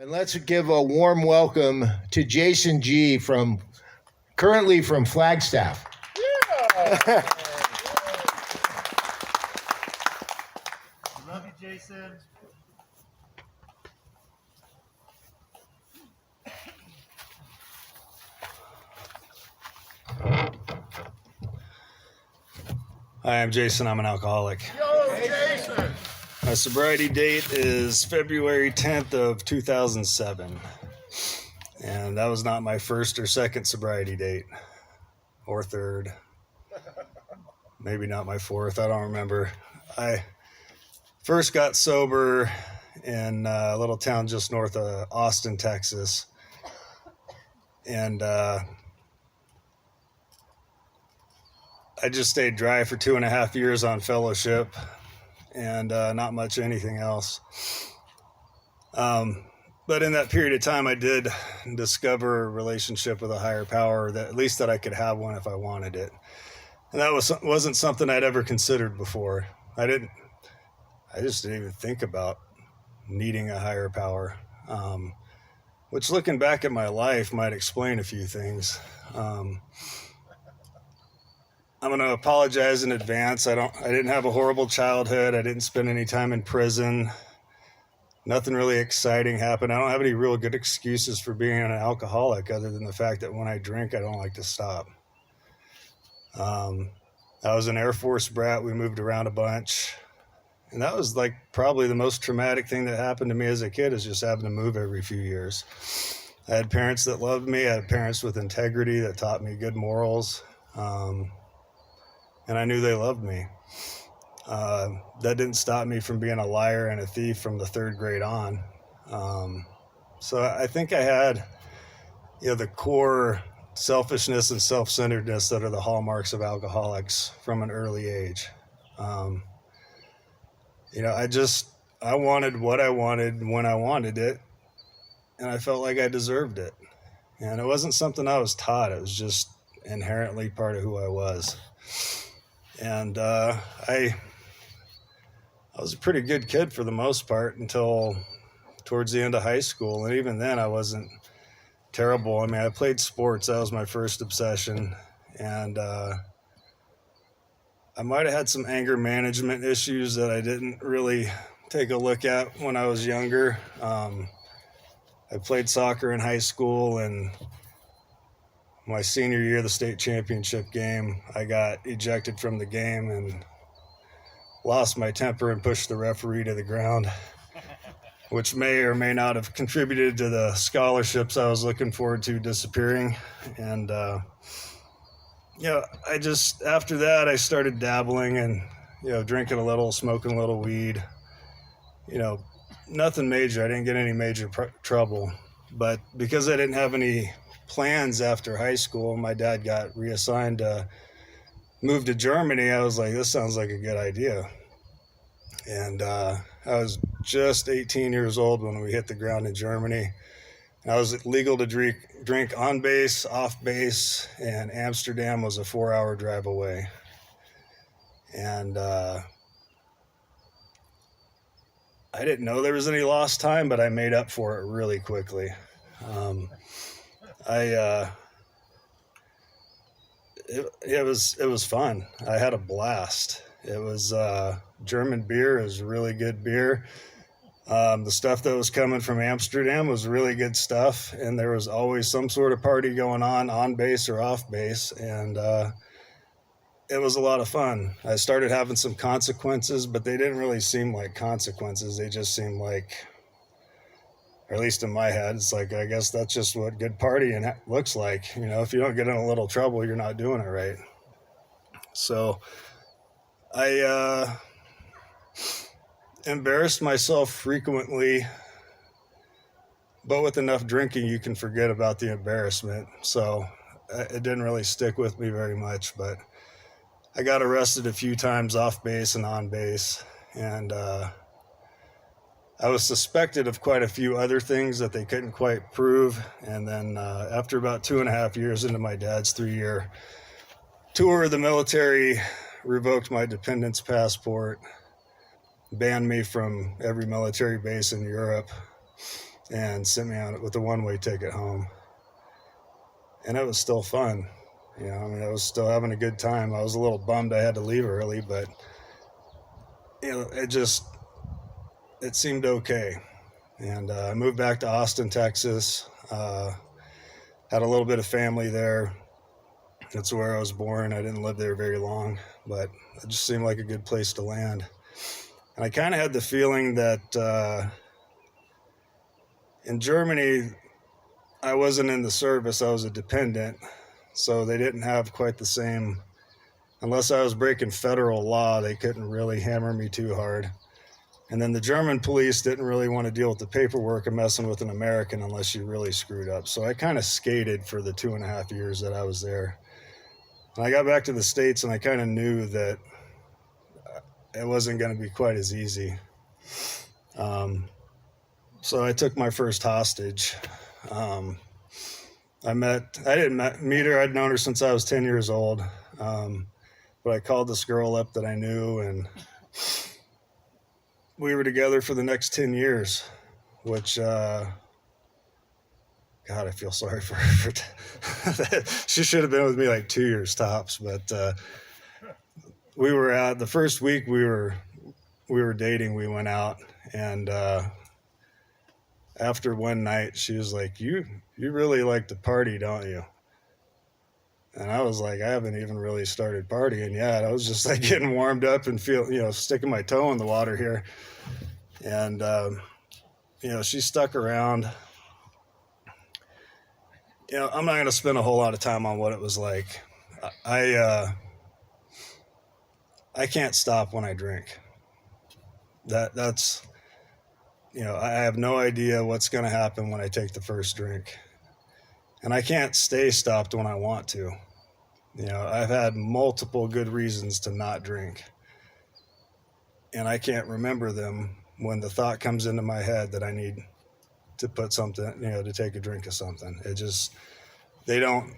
And let's give a warm welcome to Jason G. currently from Flagstaff. Yeah. Love you, Jason. Hi, I'm Jason. I'm an alcoholic. Yo, Jason. My sobriety date is February 10th of 2007. And that was not my first or second sobriety date. Or third. Maybe not my fourth. I don't remember. I first got sober in a little town just north of Austin, Texas. And I just stayed dry for 2.5 years on fellowship and not much anything else. But in that period of time, I did discover a relationship with a higher power, that at least that I could have one if I wanted it. And that wasn't something I'd ever considered before. I just didn't even think about needing a higher power, which looking back at my life might explain a few things. I'm going to apologize in advance. I didn't have a horrible childhood. I didn't spend any time in prison. Nothing really exciting happened. I don't have any real good excuses for being an alcoholic other than the fact that when I drink, I don't like to stop. I was an Air Force brat. We moved around a bunch. And that was like probably the most traumatic thing that happened to me as a kid, is just having to move every few years. I had parents that loved me. I had parents with integrity that taught me good morals. And I knew they loved me. That didn't stop me from being a liar and a thief from the 3rd grade on. So I think I had, the core selfishness and self-centeredness that are the hallmarks of alcoholics from an early age. I wanted what I wanted when I wanted it, and I felt like I deserved it. And it wasn't something I was taught. It was just inherently part of who I was. And I was a pretty good kid for the most part until towards the end of high school. And even then I wasn't terrible. I mean, I played sports. That was my first obsession. And I might have had some anger management issues that I didn't really take a look at when I was younger. I played soccer in high school, and my senior year, the state championship game, I got ejected from the game and lost my temper and pushed the referee to the ground, which may or may not have contributed to the scholarships I was looking forward to disappearing. And, after that, I started dabbling and, drinking a little, smoking a little weed. Nothing major. I didn't get any major trouble. But because I didn't have any plans after high school, my dad got reassigned to move to Germany. I was like, this sounds like a good idea. And I was just 18 years old when we hit the ground in Germany. And I was legal to drink on base, off base, and Amsterdam was a 4-hour drive away. And I didn't know there was any lost time, but I made up for it really quickly. It was fun. I had a blast. It was German beer. It was really good beer. The stuff that was coming from Amsterdam was really good stuff, and there was always some sort of party going on base or off base, and it was a lot of fun. I started having some consequences, but they didn't really seem like consequences. They just seemed like, or at least in my head, it's like, I guess that's just what good partying looks like. If you don't get in a little trouble, you're not doing it right. So I embarrassed myself frequently, but with enough drinking, you can forget about the embarrassment. So it didn't really stick with me very much, but I got arrested a few times off base and on base, and I was suspected of quite a few other things that they couldn't quite prove. And then after about 2.5 years into my dad's 3-year tour, the military revoked my dependent's passport, banned me from every military base in Europe, and sent me on it with a one-way ticket home. And it was still fun. You know, I mean, I was still having a good time. I was a little bummed I had to leave early, but, you know, it seemed okay. And I moved back to Austin, Texas. Had a little bit of family there. That's where I was born. I didn't live there very long, but it just seemed like a good place to land. And I kind of had the feeling that in Germany, I wasn't in the service. I was a dependent. So they didn't have quite the same, unless I was breaking federal law, they couldn't really hammer me too hard. And then the German police didn't really want to deal with the paperwork and messing with an American unless you really screwed up. So I kind of skated for the 2.5 years that I was there. And I got back to the States and I kind of knew that it wasn't going to be quite as easy. So I took my first hostage. I didn't meet her. I'd known her since I was 10 years old. But I called this girl up that I knew, and we were together for the next 10 years, which, God, I feel sorry for her. She should have been with me like 2 years tops. But we were out the first week we were dating. We went out, and after one night, she was like, "You really like to party, don't you?" And I was like, "I haven't even really started partying yet. I was just like getting warmed up and sticking my toe in the water here." And she stuck around. I'm not going to spend a whole lot of time on what it was like. I can't stop when I drink. That's I have no idea what's going to happen when I take the first drink. And I can't stay stopped when I want to. I've had multiple good reasons to not drink. And I can't remember them when the thought comes into my head that I need to put something, to take a drink of something. They don't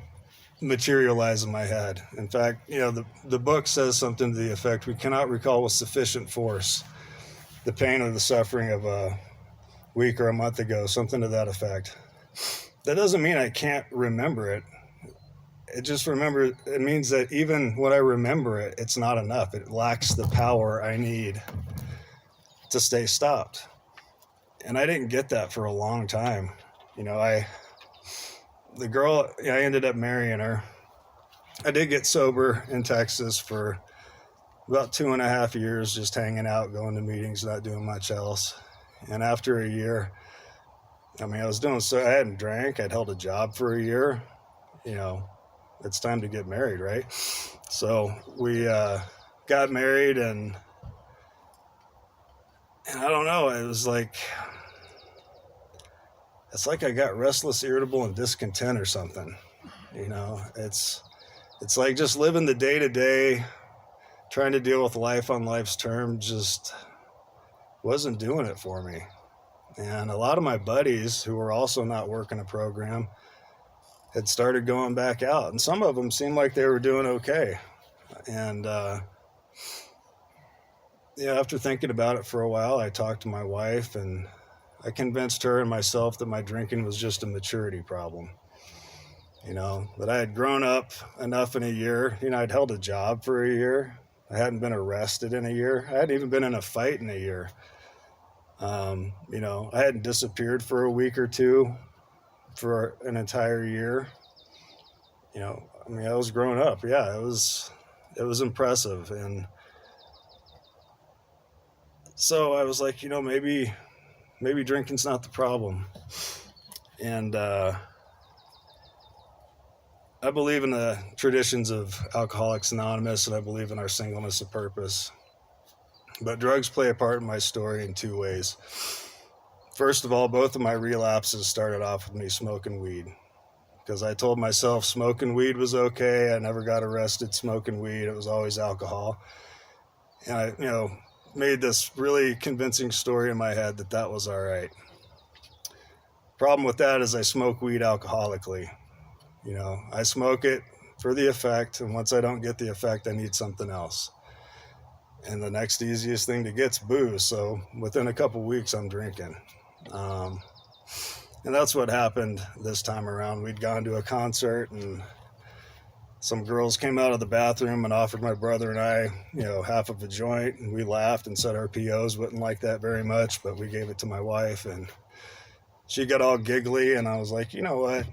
materialize in my head. In fact, the book says something to the effect, we cannot recall with sufficient force the pain or the suffering of a week or a month ago, something to that effect. That doesn't mean I can't remember it. It means that even when I remember it, it's not enough. It lacks the power I need to stay stopped. And I didn't get that for a long time. The girl, I ended up marrying her. I did get sober in Texas for about 2.5 years, just hanging out, going to meetings, not doing much else. And after a year, I was doing so, I hadn't drank, I'd held a job for a year. It's time to get married, right? So we got married, and I don't know, it's like I got restless, irritable, and discontent or something. It's like just living the day-to-day, trying to deal with life on life's terms, just wasn't doing it for me. And a lot of my buddies who were also not working a program had started going back out, and some of them seemed like they were doing okay. And after thinking about it for a while, I talked to my wife, and I convinced her and myself that my drinking was just a maturity problem. That I had grown up enough in a year. I'd held a job for a year. I hadn't been arrested in a year. I hadn't even been in a fight in a year. I hadn't disappeared for a week or two for an entire year. I was growing up. Yeah, it was impressive. And so I was like, maybe drinking's not the problem. And I believe in the traditions of Alcoholics Anonymous, and I believe in our singleness of purpose. But drugs play a part in my story in two ways. First of all, both of my relapses started off with me smoking weed, because I told myself smoking weed was okay. I never got arrested smoking weed. It was always alcohol. And I, made this really convincing story in my head that was all right. Problem with that is I smoke weed alcoholically. I smoke it for the effect, and once I don't get the effect, I need something else. And the next easiest thing to get's booze. So within a couple weeks, I'm drinking. And that's what happened this time around. We'd gone to a concert, and some girls came out of the bathroom and offered my brother and I, half of a joint, and we laughed and said our POs wouldn't like that very much, but we gave it to my wife, and she got all giggly, and I was like, you know what,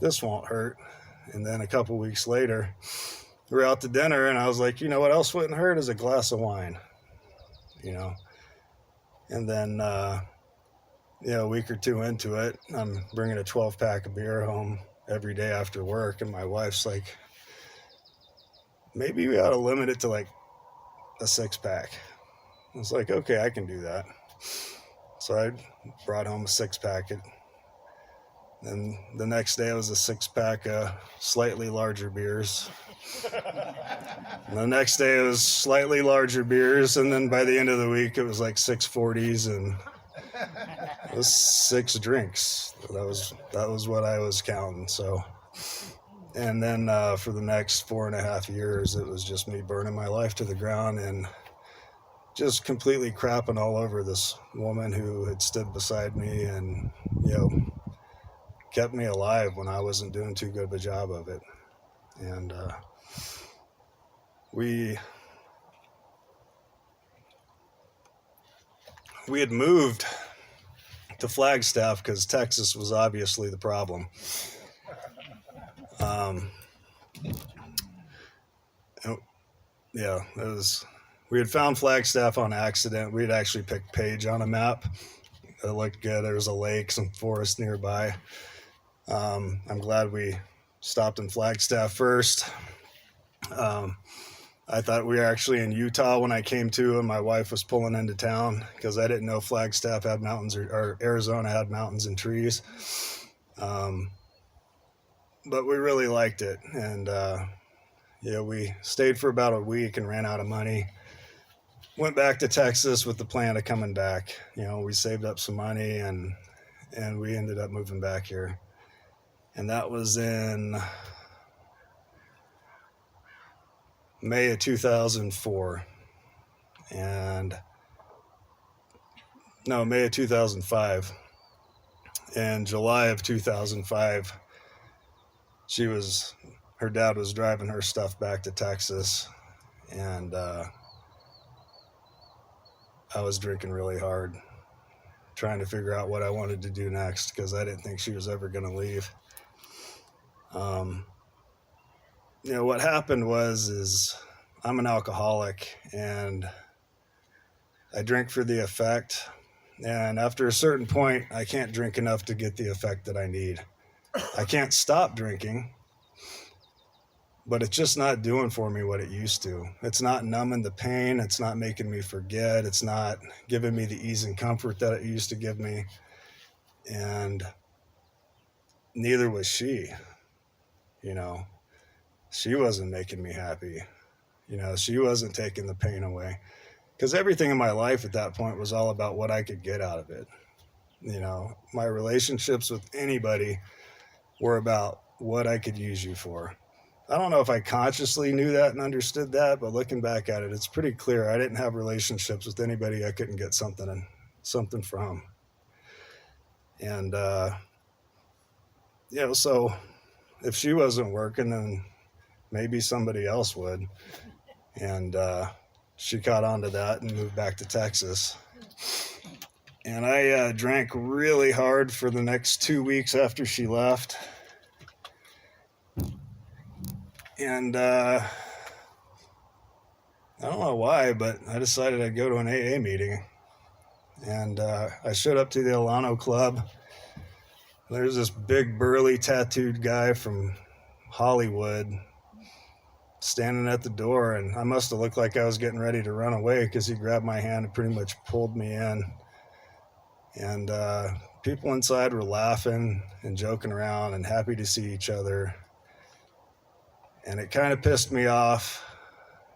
this won't hurt. And then a couple weeks later, we were out to dinner, and I was like, what else wouldn't hurt is a glass of wine, And then, a week or two into it, I'm bringing a 12-pack of beer home every day after work, and my wife's like, maybe we ought to limit it to like a 6-pack. I was like, okay, I can do that. So I brought home a 6-pack. And the next day it was a 6-pack of slightly larger beers. And the next day it was slightly larger beers. And then by the end of the week, it was like 640s, and it was 6 drinks. That was what I was counting. So, and then for the next 4.5 years, it was just me burning my life to the ground and just completely crapping all over this woman who had stood beside me and, kept me alive when I wasn't doing too good of a job of it. And we had moved to Flagstaff because Texas was obviously the problem. We had found Flagstaff on accident. We had actually picked Page on a map. It looked good. There was a lake, some forest nearby. I'm glad we stopped in Flagstaff first. I thought we were actually in Utah when I came to, and my wife was pulling into town because I didn't know Flagstaff had mountains or Arizona had mountains and trees. But we really liked it. And, we stayed for about a week and ran out of money. Went back to Texas with the plan of coming back. We saved up some money and we ended up moving back here. And that was in May of 2004. May of 2005. In July of 2005, her dad was driving her stuff back to Texas, and I was drinking really hard, trying to figure out what I wanted to do next because I didn't think she was ever going to leave. What happened is I'm an alcoholic, and I drink for the effect. And after a certain point, I can't drink enough to get the effect that I need. I can't stop drinking, but it's just not doing for me what it used to. It's not numbing the pain. It's not making me forget. It's not giving me the ease and comfort that it used to give me. And neither was she. She wasn't making me happy. She wasn't taking the pain away. Because everything in my life at that point was all about what I could get out of it. My relationships with anybody were about what I could use you for. I don't know if I consciously knew that and understood that, but looking back at it, it's pretty clear I didn't have relationships with anybody I couldn't get something from. And, so if she wasn't working, then maybe somebody else would. And she caught on to that and moved back to Texas. And I drank really hard for the next 2 weeks after she left. And I don't know why, but I decided I'd go to an AA meeting. And I showed up to the Alano Club. There's this big, burly, tattooed guy from Hollywood standing at the door, and I must have looked like I was getting ready to run away because he grabbed my hand and pretty much pulled me in. And people inside were laughing and joking around and happy to see each other. And it kind of pissed me off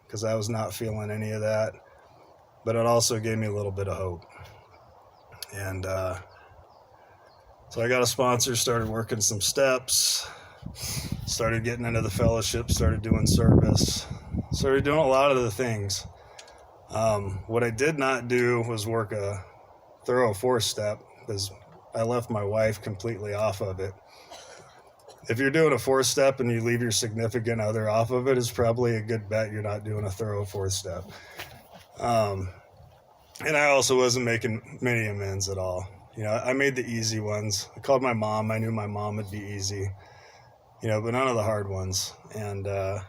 because I was not feeling any of that, but it also gave me a little bit of hope. And so I got a sponsor, started working some steps, started getting into the fellowship, started doing service, started doing a lot of the things. What I did not do was work a thorough 4-step because I left my wife completely off of it. If you're doing a 4-step and you leave your significant other off of it, it's probably a good bet you're not doing a thorough 4-step. And I also wasn't making many amends at all. I made the easy ones. I called my mom. I knew my mom would be easy, but none of the hard ones. And, I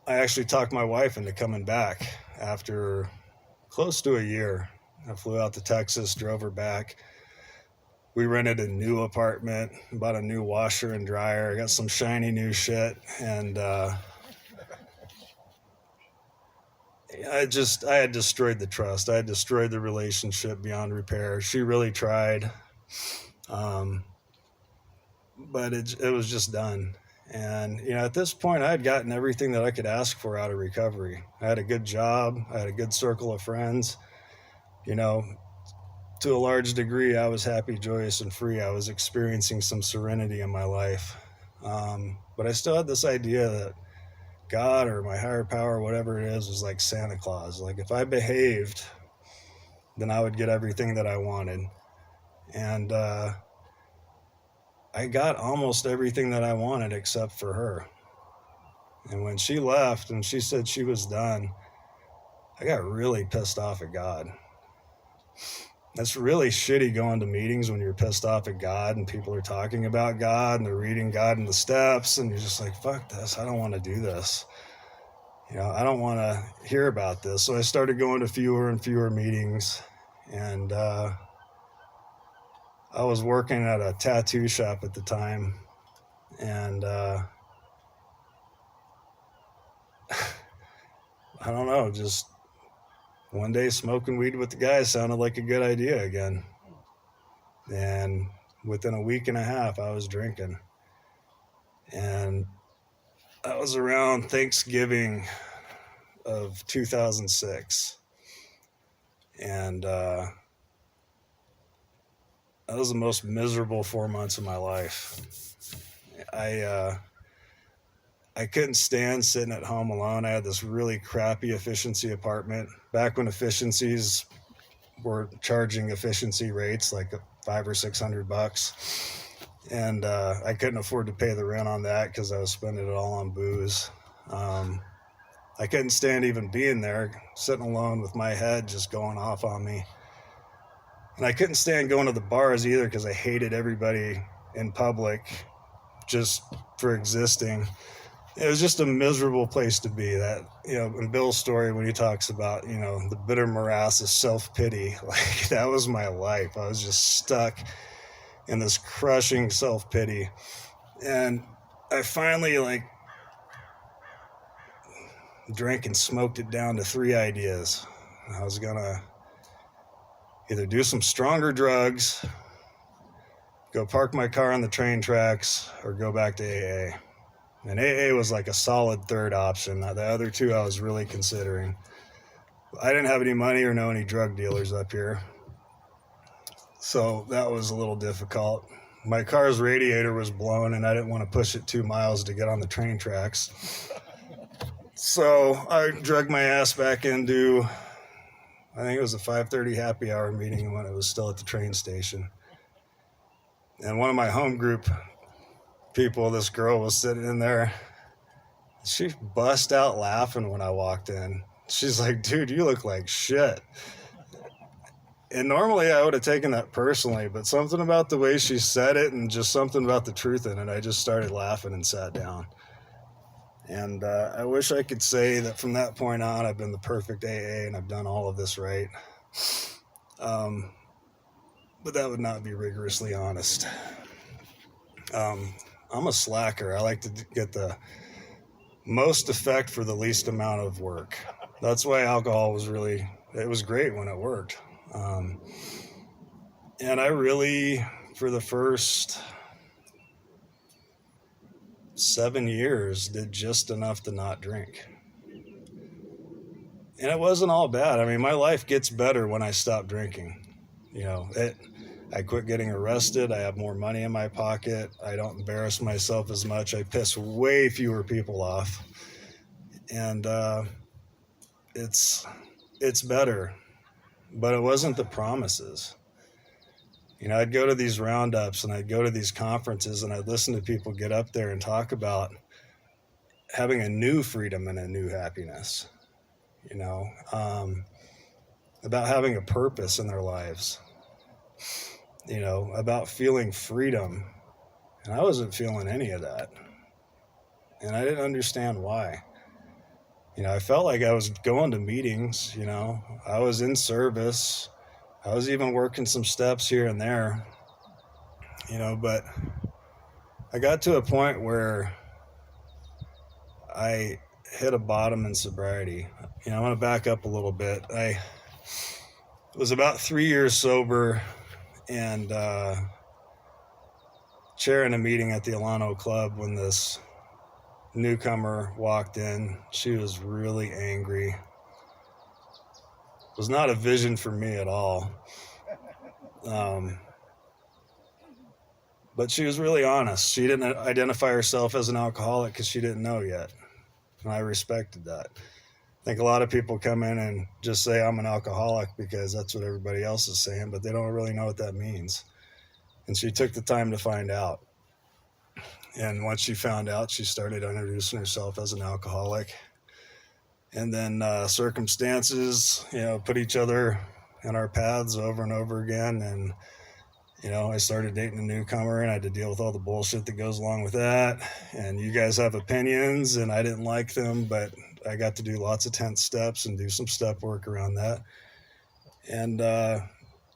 actually talked my wife into coming back after close to a year. I flew out to Texas, drove her back. We rented a new apartment, bought a new washer and dryer, got some shiny new shit, and I had destroyed the trust. I had destroyed the relationship beyond repair. She really tried, but it was just done. And, at this point, I had gotten everything that I could ask for out of recovery. I had a good job. I had a good circle of friends. To a large degree, I was happy, joyous, and free. I was experiencing some serenity in my life. But I still had this idea that God or my higher power, whatever it is, was like Santa Claus. Like if I behaved, then I would get everything that I wanted. And I got almost everything that I wanted except for her. And when she left and she said she was done, I got really pissed off at God. That's really shitty going to meetings when you're pissed off at God and people are talking about God and they're reading God in the steps and you're just like, fuck this, I don't want to do this. I don't want to hear about this. So I started going to fewer and fewer meetings, and I was working at a tattoo shop at the time, and I don't know, just one day smoking weed with the guys sounded like a good idea again. And within a week and a half, I was drinking. And that was around Thanksgiving of 2006. And that was the most miserable 4 months of my life. I couldn't stand sitting at home alone. I had this really crappy efficiency apartment. Back when efficiencies were charging efficiency rates like $500 or $600, and I couldn't afford to pay the rent on that because I was spending it all on booze. I couldn't stand even being there, sitting alone with my head just going off on me. And I couldn't stand going to the bars either because I hated everybody in public just for existing. It was just a miserable place to be. That, in Bill's story when he talks about, the bitter morass of self-pity, like that was my life. I was just stuck in this crushing self-pity. And I finally drank and smoked it down to 3 ideas. I was gonna either do some stronger drugs, go park my car on the train tracks, or go back to AA. And AA was like a solid third option. The other 2 I was really considering. I didn't have any money or know any drug dealers up here, so that was a little difficult. My car's radiator was blown and I didn't want to push it 2 miles to get on the train tracks. So I dragged my ass back into, I think it was a 5:30 happy hour meeting when it was still at the train station. And one of my home group people, this girl was sitting in there. She bust out laughing when I walked in. She's like, dude, you look like shit. And normally I would have taken that personally, but something about the way she said it and just something about the truth in it, I just started laughing and sat down. And I wish I could say that from that point on, I've been the perfect AA and I've done all of this right. But that would not be rigorously honest. I'm a slacker. I like to get the most effect for the least amount of work. That's why alcohol was it was great when it worked. And I really, for the first 7 years, did just enough to not drink. And it wasn't all bad. I mean, my life gets better when I stop drinking. I quit getting arrested. I have more money in my pocket. I don't embarrass myself as much. I piss way fewer people off. And it's better. But it wasn't the promises. You know, I'd go to these roundups and I'd go to these conferences and I'd listen to people get up there and talk about having a new freedom and a new happiness, you know, about having a purpose in their lives, you know, about feeling freedom. And I wasn't feeling any of that. And I didn't understand why. You know, I felt like I was going to meetings, you know, I was in service. I was even working some steps here and there, you know, but I got to a point where I hit a bottom in sobriety. You know, I want to back up a little bit. I was about 3 years sober and chairing a meeting at the Alano Club when this newcomer walked in. She was really angry. It was not a vision for me at all. But she was really honest. She didn't identify herself as an alcoholic because she didn't know yet. And I respected that. I think a lot of people come in and just say, I'm an alcoholic because that's what everybody else is saying, but they don't really know what that means. And she took the time to find out. And once she found out, she started introducing herself as an alcoholic. And then circumstances, you know, put each other in our paths over and over again. And, you know, I started dating a newcomer and I had to deal with all the bullshit that goes along with that. And you guys have opinions and I didn't like them, but I got to do lots of 10th steps and do some step work around that. And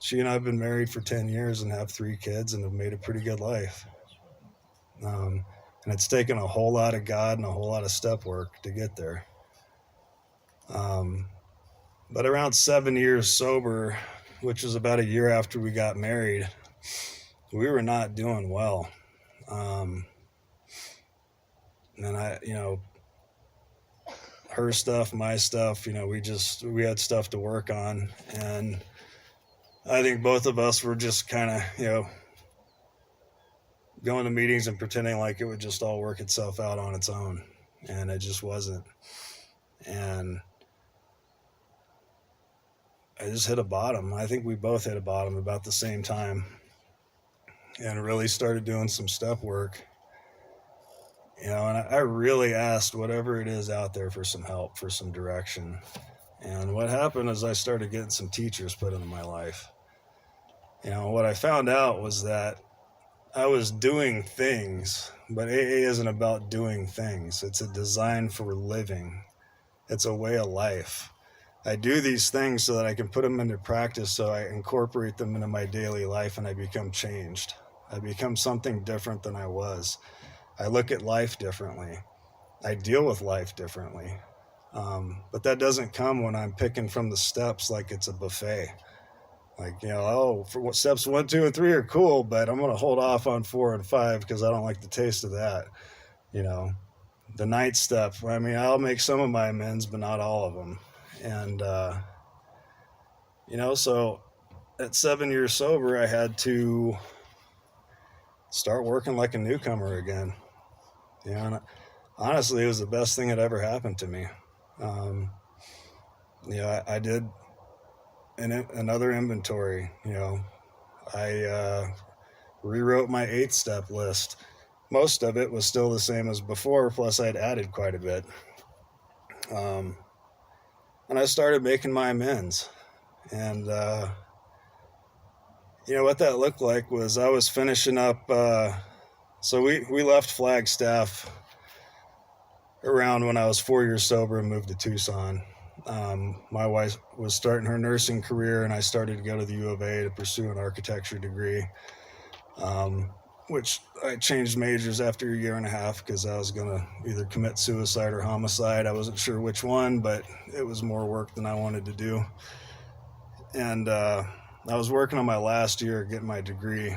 she and I have been married for 10 years and have 3 kids and have made a pretty good life. And it's taken a whole lot of God and a whole lot of step work to get there. But around 7 years sober, which was about a year after we got married, we were not doing well. And I, you know, her stuff, my stuff, you know, we had stuff to work on. And I think both of us were just kind of, you know, going to meetings and pretending like it would just all work itself out on its own. And it just wasn't. And I just hit a bottom. I think we both hit a bottom about the same time and really started doing some step work. You know, and I really asked whatever it is out there for some help, for some direction. And what happened is I started getting some teachers put into my life. You know, what I found out was that I was doing things, but AA isn't about doing things. It's a design for living. It's a way of life. I do these things so that I can put them into practice, so I incorporate them into my daily life and I become changed. I become something different than I was. I look at life differently. I deal with life differently. But that doesn't come when I'm picking from the steps like it's a buffet. Like, you know, oh, for what steps 1, 2, and 3 are cool, but I'm going to hold off on 4 and 5 because I don't like the taste of that. You know, the 9th step, I mean, I'll make some of my amends, but not all of them. And, you know, so at 7 years sober, I had to start working like a newcomer again. You know, and honestly, it was the best thing that ever happened to me. You know, I did another inventory. You know, I rewrote my 8th step list. Most of it was still the same as before, plus I'd added quite a bit. And I started making my amends. And, you know, what that looked like was I was finishing up, so we left Flagstaff around when I was 4 years sober and moved to Tucson. My wife was starting her nursing career and I started to go to the U of A to pursue an architecture degree, which I changed majors after a year and a half because I was going to either commit suicide or homicide. I wasn't sure which one, but it was more work than I wanted to do. And I was working on my last year getting my degree,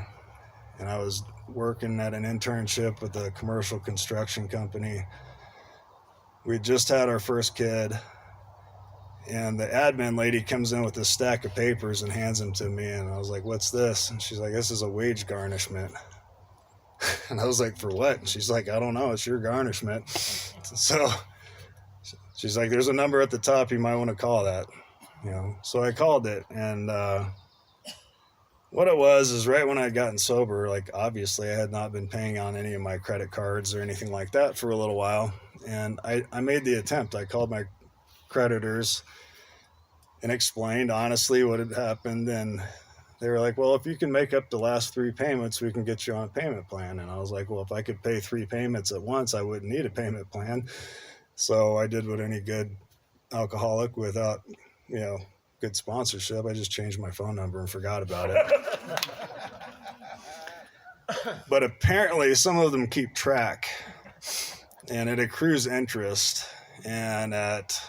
and I was working at an internship with a commercial construction company. We just had our first kid, and the admin lady comes in with this stack of papers and hands them to me, and I was like, what's this? And she's like, this is a wage garnishment. And I was like, for what? And she's like, I don't know, it's your garnishment. So she's like, there's a number at the top, you might want to call that. You know, so I called it, and What it was is right when I'd gotten sober, like obviously I had not been paying on any of my credit cards or anything like that for a little while. And I made the attempt. I called my creditors and explained honestly what had happened. And they were like, well, if you can make up the last 3 payments, we can get you on a payment plan. And I was like, well, if I could pay 3 payments at once, I wouldn't need a payment plan. So I did what any good alcoholic without, good sponsorship. I just changed my phone number and forgot about it. But apparently some of them keep track, and it accrues interest. And at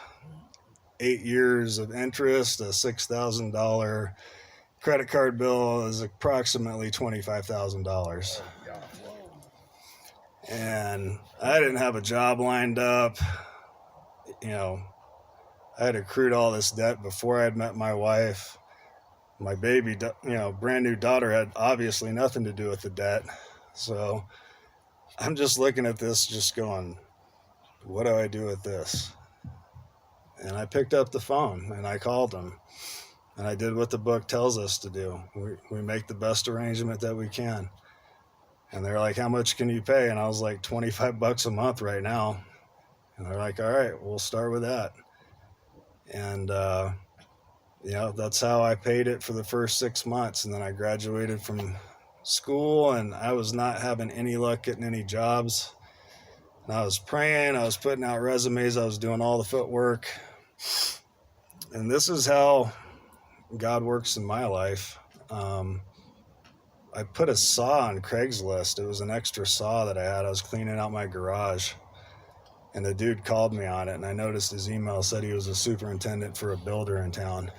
8 years of interest, a $6,000 credit card bill is approximately $25,000. And I didn't have a job lined up. I had accrued all this debt before I'd met my wife. My baby, brand new daughter had obviously nothing to do with the debt. So I'm just looking at this, just going, what do I do with this? And I picked up the phone and I called them. And I did what the book tells us to do. We make the best arrangement that we can. And they're like, how much can you pay? And I was like, $25 a month right now. And they're like, all right, we'll start with that. And, that's how I paid it for the first 6 months. And then I graduated from school, and I was not having any luck getting any jobs. And I was praying, I was putting out resumes, I was doing all the footwork. And this is how God works in my life. I put a saw on Craigslist. It was an extra saw that I had. I was cleaning out my garage. And the dude called me on it, and I noticed his email said he was a superintendent for a builder in town.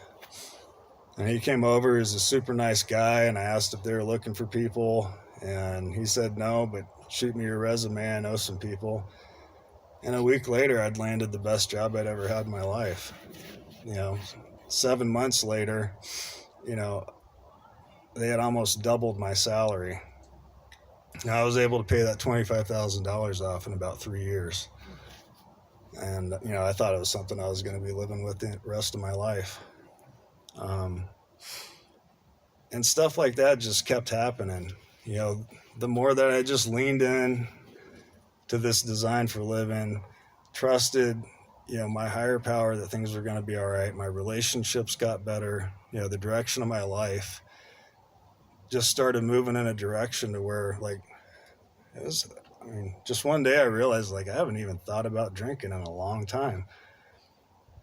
And he came over, he's a super nice guy, and I asked if they were looking for people, and he said no, but shoot me your resume, I know some people. And a week later, I'd landed the best job I'd ever had in my life. 7 months later, they had almost doubled my salary. And I was able to pay that $25,000 off in about 3 years. And, I thought it was something I was going to be living with the rest of my life. And stuff like that just kept happening. The more that I just leaned in to this design for living, trusted, my higher power that things were going to be all right. My relationships got better. The direction of my life just started moving in a direction to where, just one day I realized, I haven't even thought about drinking in a long time.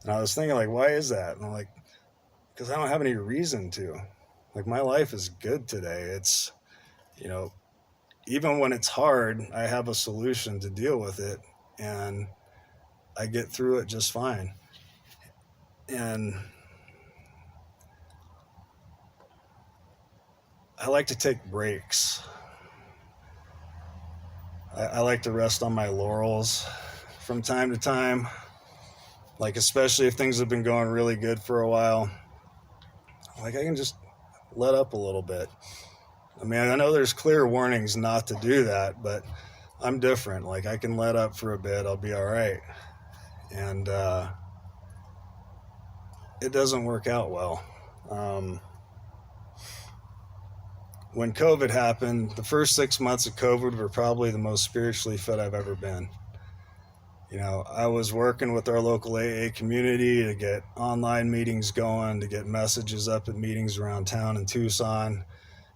And I was thinking, why is that? And I'm like, because I don't have any reason to. My life is good today. It's, even when it's hard, I have a solution to deal with it, and I get through it just fine. And I like to take breaks. I like to rest on my laurels from time to time, especially if things have been going really good for a while. I can just let up a little bit. I know there's clear warnings not to do that, but I'm different. I can let up for a bit, I'll be all right. And it doesn't work out well. When COVID happened, the first 6 months of COVID were probably the most spiritually fit I've ever been. I was working with our local AA community to get online meetings going, to get messages up at meetings around town in Tucson.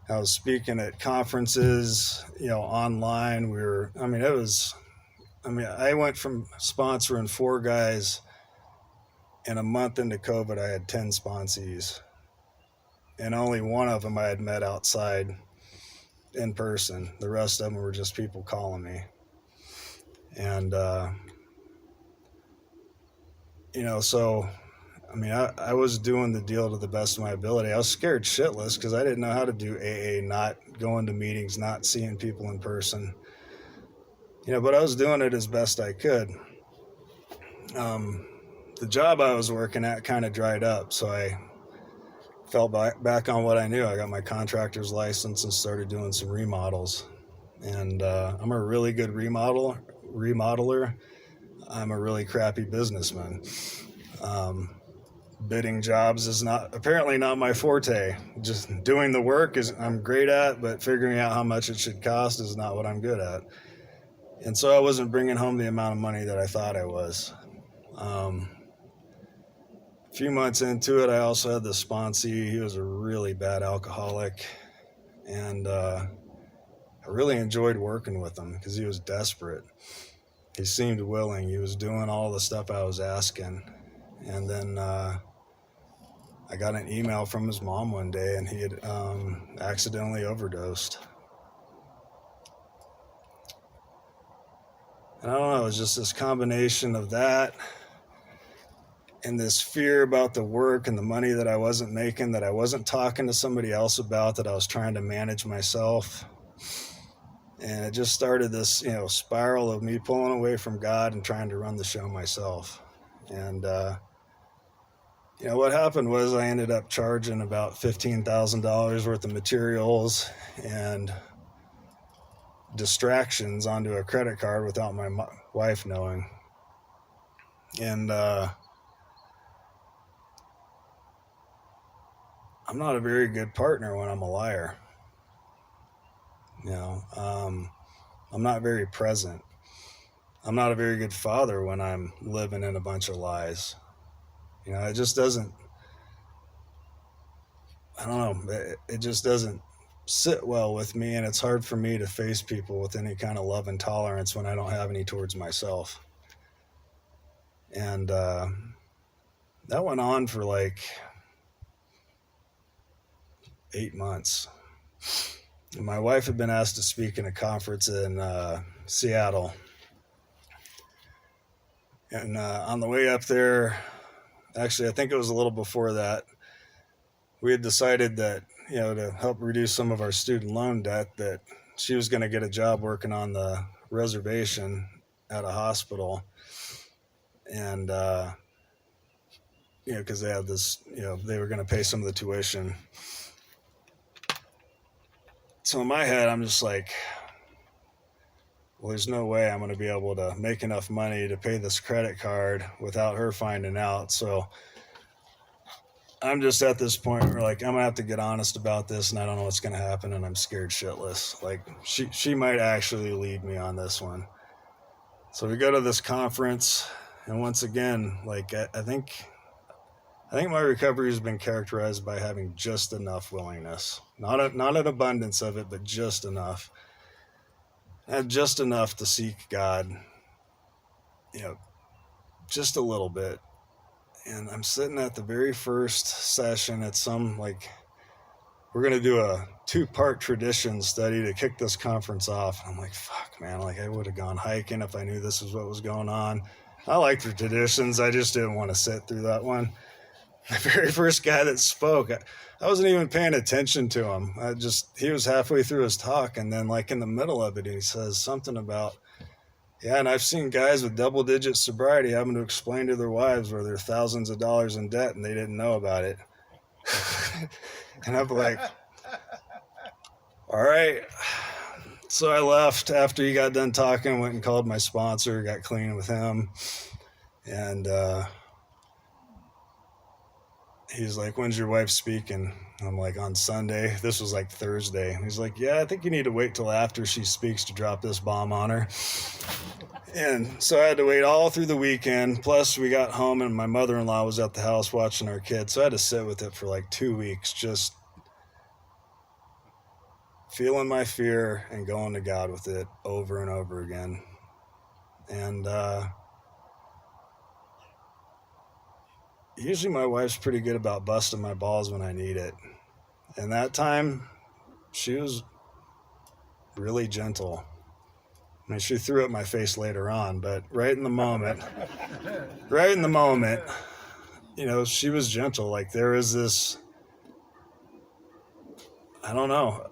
I was speaking at conferences, online. I went from sponsoring 4 guys, and a month into COVID, I had 10 sponsees. And only one of them I had met outside in person. The rest of them were just people calling me. And, I was doing the deal to the best of my ability. I was scared shitless because I didn't know how to do AA, not going to meetings, not seeing people in person. But I was doing it as best I could. The job I was working at kind of dried up, so I fell back on what I knew. I got my contractor's license and started doing some remodels. And I'm a really good remodeler. I'm a really crappy businessman. bidding jobs is apparently not my forte. Just doing the work I'm great at, but figuring out how much it should cost is not what I'm good at. And so I wasn't bringing home the amount of money that I thought I was. A few months into it, I also had the sponsee. He was a really bad alcoholic, and I really enjoyed working with him because he was desperate. He seemed willing. He was doing all the stuff I was asking. And then I got an email from his mom one day, and he had accidentally overdosed. And I don't know, it was just this combination of that and this fear about the work and the money that I wasn't making, that I wasn't talking to somebody else about, that I was trying to manage myself. And it just started this, spiral of me pulling away from God and trying to run the show myself. And, what happened was I ended up charging about $15,000 worth of materials and distractions onto a credit card without my wife knowing. And I'm not a very good partner when I'm a liar. I'm not very present. I'm not a very good father when I'm living in a bunch of lies. It just doesn't, I don't know, it just doesn't sit well with me, and it's hard for me to face people with any kind of love and tolerance when I don't have any towards myself. And that went on for like 8 months. And my wife had been asked to speak in a conference in Seattle. And on the way up there, actually, I think it was a little before that, we had decided that, to help reduce some of our student loan debt, that she was going to get a job working on the reservation at a hospital. And, because they had this, they were going to pay some of the tuition. So in my head, I'm just like, well, there's no way I'm going to be able to make enough money to pay this credit card without her finding out. So I'm just at this point where, like, I'm going to have to get honest about this, and I don't know what's going to happen, and I'm scared shitless. Like, she might actually lead me on this one. So we go to this conference, and once again, like, I think my recovery has been characterized by having just enough willingness. Not an abundance of it, but just enough. And just enough to seek God, just a little bit. And I'm sitting at the very first session at some, like, we're going to do a 2-part tradition study to kick this conference off. I'm like, fuck, man, like, I would have gone hiking if I knew this was what was going on. I like the traditions. I just didn't want to sit through that one. The very first guy that spoke, I wasn't even paying attention to him. He was halfway through his talk, and then, like, in the middle of it, he says something about, yeah, and I've seen guys with double-digit sobriety having to explain to their wives where they're thousands of dollars in debt and they didn't know about it. And I'm like, all right. So I left after he got done talking, went and called my sponsor, got clean with him. And he's like, when's your wife speaking? I'm like, on Sunday. This was like Thursday. He's like, yeah, I think you need to wait till after she speaks to drop this bomb on her. And so I had to wait all through the weekend. Plus, we got home and my mother-in-law was at the house watching our kids. So I had to sit with it for like 2 weeks, just feeling my fear and going to God with it over and over again. And usually my wife's pretty good about busting my balls when I need it. And that time, she was really gentle. I mean, she threw it in my face later on, but right in the moment, she was gentle. Like, there was this, I don't know.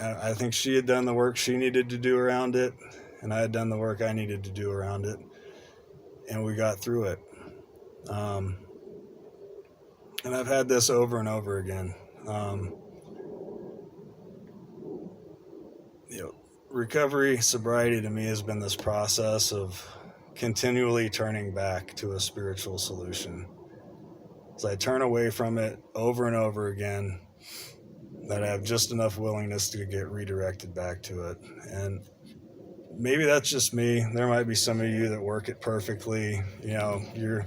I think she had done the work she needed to do around it, and I had done the work I needed to do around it, and we got through it. And I've had this over and over again. Recovery, sobriety to me has been this process of continually turning back to a spiritual solution. is I turn away from it over and over again, that I have just enough willingness to get redirected back to it. And maybe that's just me. There might be some of you that work it perfectly. You know, you're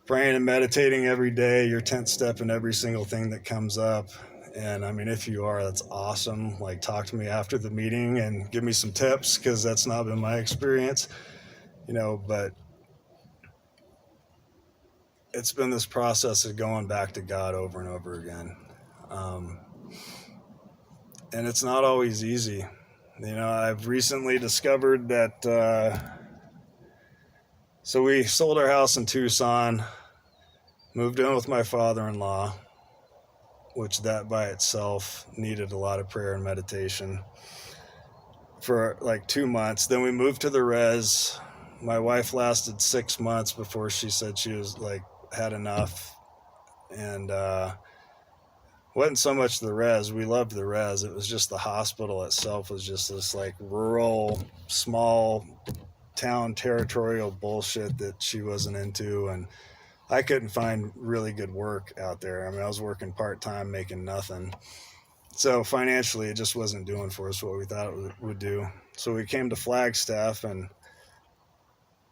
praying and meditating every day, you're 10th step in every single thing that comes up. And I mean, if you are, that's awesome. Like, talk to me after the meeting and give me some tips, because that's not been my experience, you know. But it's been this process of going back to God over and over again. And it's not always easy. You know, I've recently discovered that, so we sold our house in Tucson, moved in with my father-in-law, which that by itself needed a lot of prayer and meditation for like 2 months. Then we moved to the res. My wife lasted 6 months before she said she was like, had enough. And wasn't so much the res. We loved the res. It was just the hospital itself was just this like rural, small town territorial bullshit that she wasn't into. And I couldn't find really good work out there. I mean, I was working part-time, making nothing. So financially, it just wasn't doing for us what we thought it would do. So we came to Flagstaff, and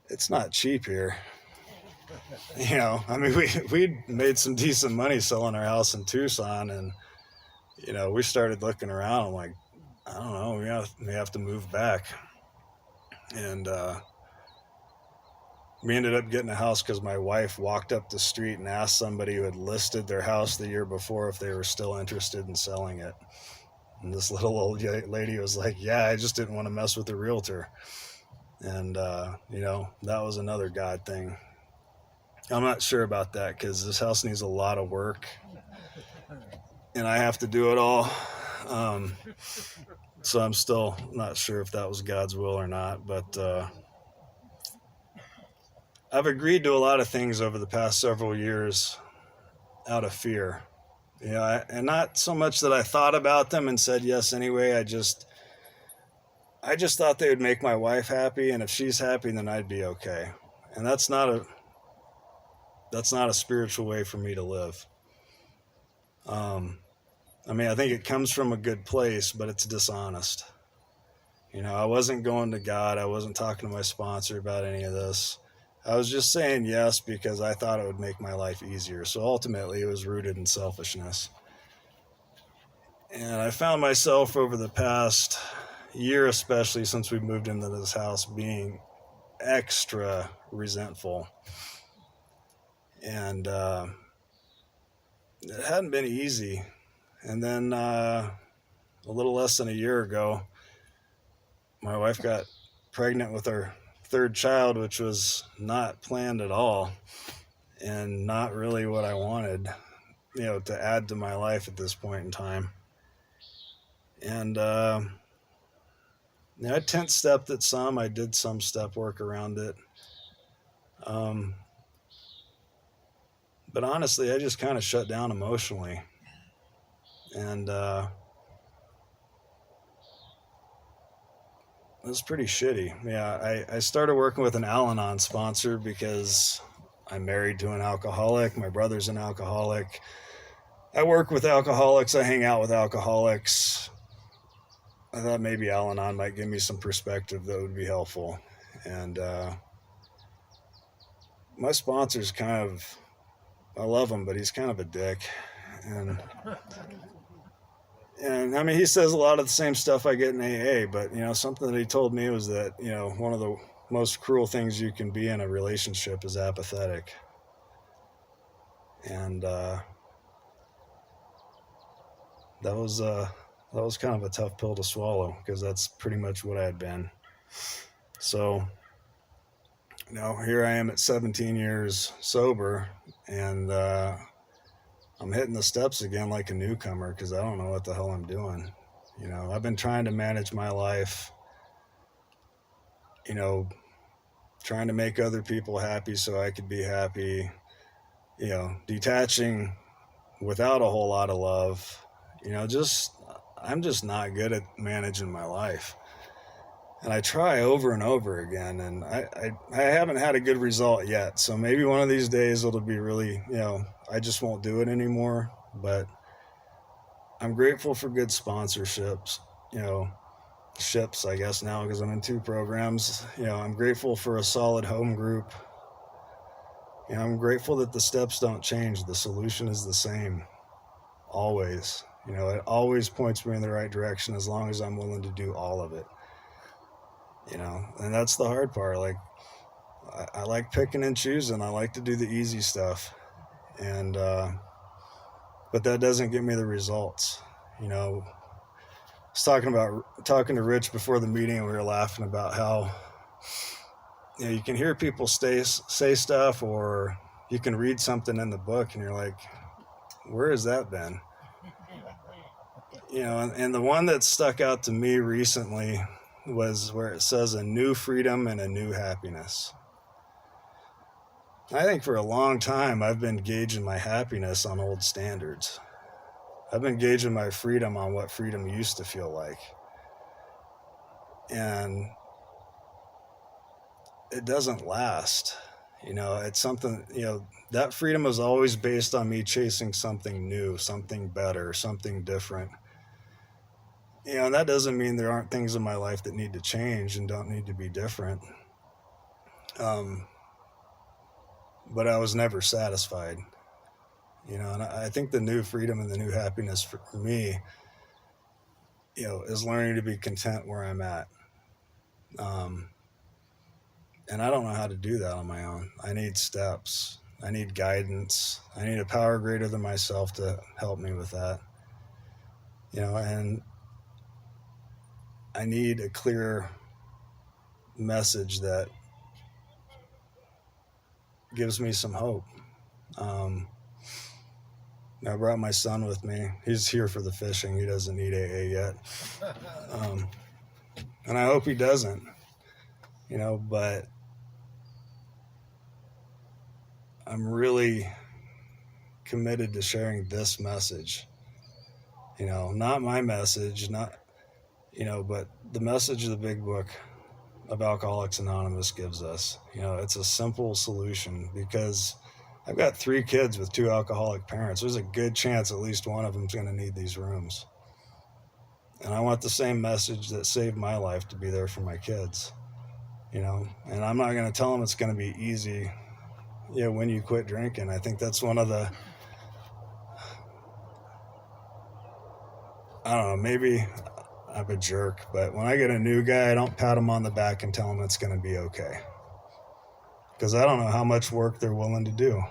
it's not cheap here. You know, I mean, we made some decent money selling our house in Tucson, and, you know, we started looking around. I'm like, I don't know, we have to move back. And we ended up getting a house because my wife walked up the street and asked somebody who had listed their house the year before if they were still interested in selling it. And this little old lady was like, yeah, I just didn't want to mess with the realtor. And, you know, that was another God thing. I'm not sure about that, because this house needs a lot of work, and I have to do it all. So I'm still not sure if that was God's will or not, but I've agreed to a lot of things over the past several years out of fear. You know, and not so much that I thought about them and said yes anyway. I just thought they would make my wife happy, and if she's happy, then I'd be okay. And that's not a spiritual way for me to live. I mean, I think it comes from a good place, but it's dishonest. You know, I wasn't going to God. I wasn't talking to my sponsor about any of this. I was just saying yes because I thought it would make my life easier. So ultimately, it was rooted in selfishness. And I found myself over the past year, especially since we moved into this house, being extra resentful. And it hadn't been easy. And then a little less than a year ago, my wife got pregnant with our third child, which was not planned at all and not really what I wanted, you know, to add to my life at this point in time. And you know, I 10th stepped at some. I did some step work around it. But honestly, I just kind of shut down emotionally. And it was pretty shitty. Yeah, I started working with an Al-Anon sponsor because I'm married to an alcoholic. My brother's an alcoholic. I work with alcoholics. I hang out with alcoholics. I thought maybe Al-Anon might give me some perspective that would be helpful. And my sponsor's kind of, I love him, but he's kind of a dick. And I mean, he says a lot of the same stuff I get in AA, but, you know, something that he told me was that, you know, one of the most cruel things you can be in a relationship is apathetic. And that was kind of a tough pill to swallow, because that's pretty much what I had been. So, you know, here I am at 17 years sober, and I'm hitting the steps again like a newcomer because I don't know what the hell I'm doing. You know, I've been trying to manage my life, you know, trying to make other people happy so I could be happy, you know, detaching without a whole lot of love, you know, I'm just not good at managing my life. And I try over and over again, and I haven't had a good result yet. So maybe one of these days it'll be really, you know, I just won't do it anymore. But I'm grateful for good sponsorships, ships, I guess now, because I'm in 2 programs. I'm grateful for a solid home group. I'm grateful that the steps don't change. The solution is the same, always. It always points me in the right direction as long as I'm willing to do all of it. And that's the hard part. Like, I like picking and choosing. I like to do the easy stuff. And, but that doesn't get me the results. I was talking to Rich before the meeting, and we were laughing about how, you can hear people say stuff, or you can read something in the book and you're like, where has that been? And the one that stuck out to me recently was where it says a new freedom and a new happiness. I think for a long time I've been gauging my happiness on old standards. I've been gauging my freedom on what freedom used to feel like. And it doesn't last. It's something, that freedom is always based on me chasing something new, something better, something different. And that doesn't mean there aren't things in my life that need to change and don't need to be different. But I was never satisfied. And I think the new freedom and the new happiness for me, is learning to be content where I'm at. And I don't know how to do that on my own. I need steps. I need guidance. I need a power greater than myself to help me with that. And I need a clear message that gives me some hope. I brought my son with me. He's here for the fishing. He doesn't need AA yet. And I hope he doesn't, but I'm really committed to sharing this message, not my message, but the message of the big book of Alcoholics Anonymous gives us. It's a simple solution, because I've got 3 kids with 2 alcoholic parents. There's a good chance at least one of them's going to need these rooms. And I want the same message that saved my life to be there for my kids, and I'm not going to tell them it's going to be easy, when you quit drinking. I think that's one of the, I don't know, maybe I'm a jerk, but when I get a new guy, I don't pat him on the back and tell him it's going to be okay. Because I don't know how much work they're willing to do.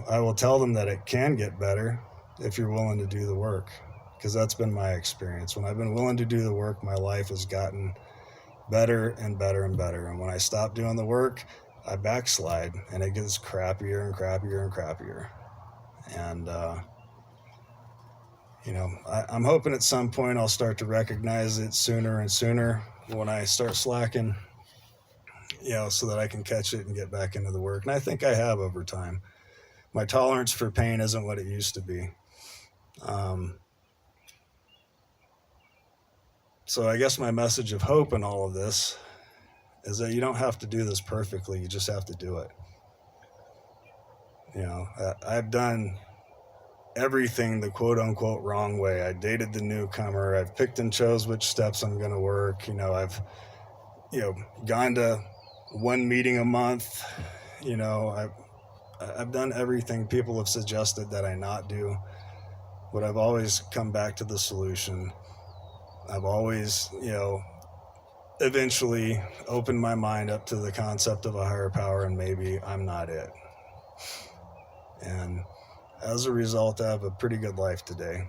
I will tell them that it can get better if you're willing to do the work. Because that's been my experience. When I've been willing to do the work, my life has gotten better and better and better. And when I stop doing the work, I backslide, and it gets crappier and crappier and crappier. And, I'm hoping at some point I'll start to recognize it sooner and sooner when I start slacking, so that I can catch it and get back into the work. And I think I have over time. My tolerance for pain isn't what it used to be. So I guess my message of hope in all of this is that you don't have to do this perfectly. You just have to do it. I've done everything the quote unquote wrong way. I dated the newcomer. I've picked and chose which steps I'm going to work. I've, gone to 1 meeting a month. I've done everything people have suggested that I not do, but I've always come back to the solution. I've always, eventually opened my mind up to the concept of a higher power, and maybe I'm not it. And as a result, I have a pretty good life today.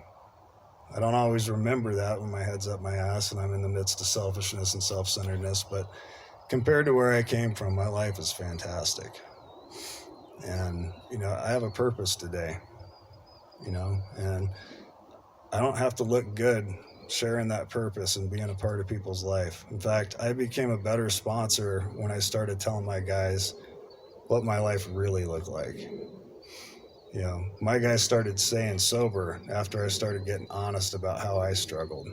I don't always remember that when my head's up my ass and I'm in the midst of selfishness and self-centeredness, but compared to where I came from, my life is fantastic. And, I have a purpose today, and I don't have to look good sharing that purpose and being a part of people's life. In fact, I became a better sponsor when I started telling my guys what my life really looked like. My guys started staying sober after I started getting honest about how I struggled,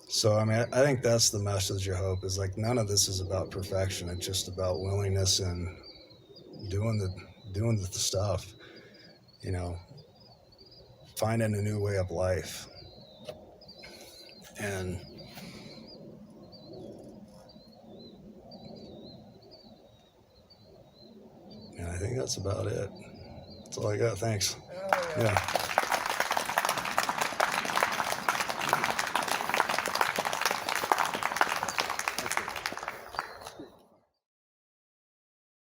So, I think that's the message of hope, is like, none of this is about perfection. It's just about willingness and doing the stuff, you know, finding a new way of life. And I think that's about it. That's all I got. Thanks. Oh, yeah. Yeah.